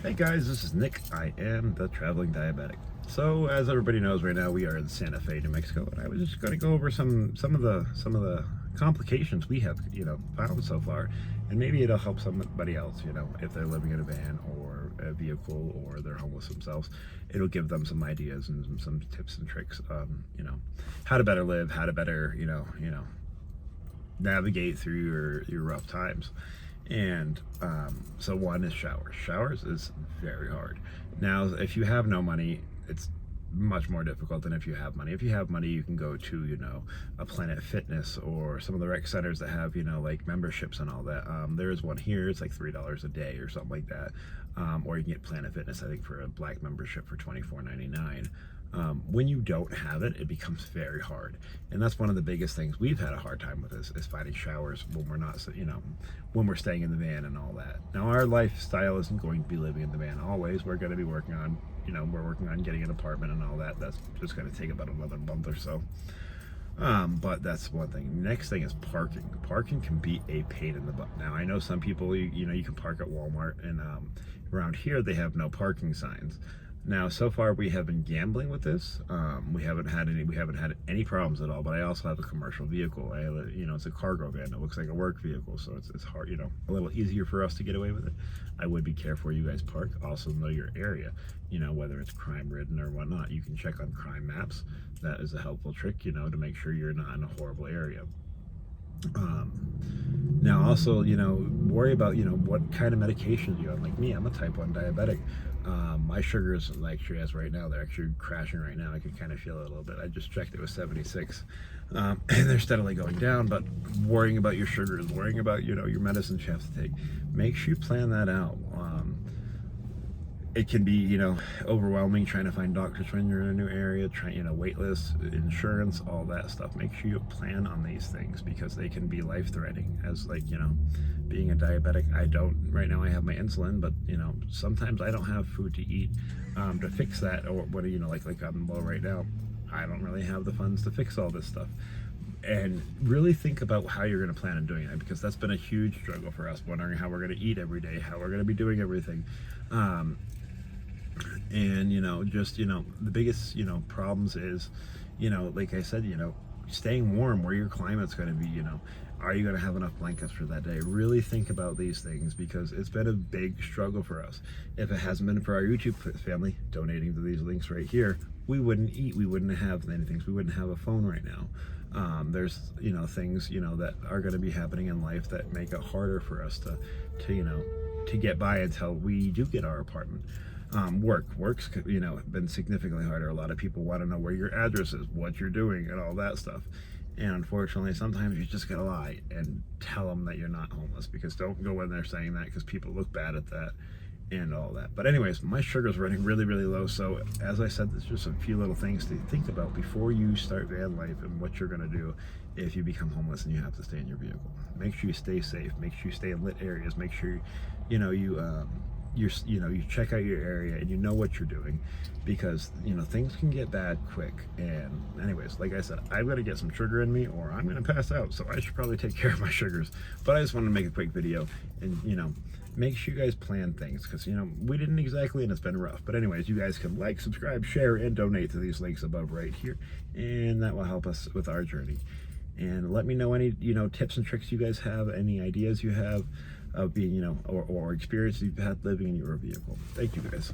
Hey guys, this is Nick. I am the traveling diabetic. So as everybody knows, right now we are in Santa Fe, New Mexico, and I was just going to go over some of the complications we have, found so far, and maybe it'll help somebody else, if they're living in a van or a vehicle or they're homeless themselves. It'll give them some ideas and some tips and tricks, how to better live, how to better, navigate through your rough times. And so one is showers. Showers is very hard. Now, if you have no money, it's much more difficult than if you have money. If you have money, you can go to, a Planet Fitness or some of the rec centers that have, like memberships and all that. There is one here, it's like $3 a day or something like that. Or you can get Planet Fitness, I think, for a black membership for $24.99. When you don't have it, it becomes very hard. And that's one of the biggest things we've had a hard time with is finding showers when we're not, when we're staying in the van and all that. Now, our lifestyle isn't going to be living in the van always. We're going to be working on, we're working on getting an apartment and all that. That's just going to take about another month or so. But that's one thing. Next thing is parking. Parking can be a pain in the butt. Now, I know some people, you can park at Walmart, and around here they have no parking signs. Now, so far we have been gambling with this. We haven't had any problems at all. But I also have a commercial vehicle. It's a cargo van. It looks like a work vehicle, so it's hard, a little easier for us to get away with it. I would be careful where you guys park. Also know your area, whether it's crime ridden or whatnot. You can check on crime maps. That is a helpful trick, to make sure you're not in a horrible area. Now also, worry about, what kind of medications you have. Like me, I'm a type 1 diabetic. My sugars, actually, as right now, they're actually crashing right now. I can kind of feel it a little bit. I just checked, it was 76. And they're steadily going down, but worrying about your sugars, worrying about, your medicines you have to take. Make sure you plan that out. It can be, overwhelming trying to find doctors when you're in a new area, wait lists, insurance, all that stuff. Make sure you plan on these things because they can be life-threatening. As being a diabetic, right now I have my insulin, but, sometimes I don't have food to eat to fix that, or what, like I'm low right now. I don't really have the funds to fix all this stuff. And really think about how you're going to plan on doing that, because that's been a huge struggle for us, wondering how we're going to eat every day, how we're going to be doing everything. And the biggest problems is like I said, staying warm, where your climate's going to be. Are you going to have enough blankets for that day? Really think about these things, because it's been a big struggle for us. If it hasn't been for our YouTube family donating to these links right here, we wouldn't eat, we wouldn't have anything, we wouldn't have a phone right now. There's things that are going to be happening in life that make it harder for us to get by until we do get our apartment. Work's been significantly harder. A lot of people want to know where your address is, what you're doing, and all that stuff. And unfortunately, sometimes you just gotta lie and tell them that you're not homeless, because don't go in there saying that, because people look bad at that and all that. But anyways, my sugar's running really, really low. So as I said, there's just a few little things to think about before you start van life and what you're gonna do if you become homeless and you have to stay in your vehicle. Make sure you stay safe. Make sure you stay in lit areas. Make sure you check out your area and you know what you're doing, because things can get bad quick. And anyways, like I said, I've got to get some sugar in me or I'm gonna pass out, so I should probably take care of my sugars. But I just wanted to make a quick video and make sure you guys plan things, because we didn't exactly, and it's been rough. But anyways, you guys can like, subscribe, share, and donate to these links above right here, and that will help us with our journey. And let me know any tips and tricks you guys have, any ideas you have of being or experience you've had living in your vehicle. Thank you guys.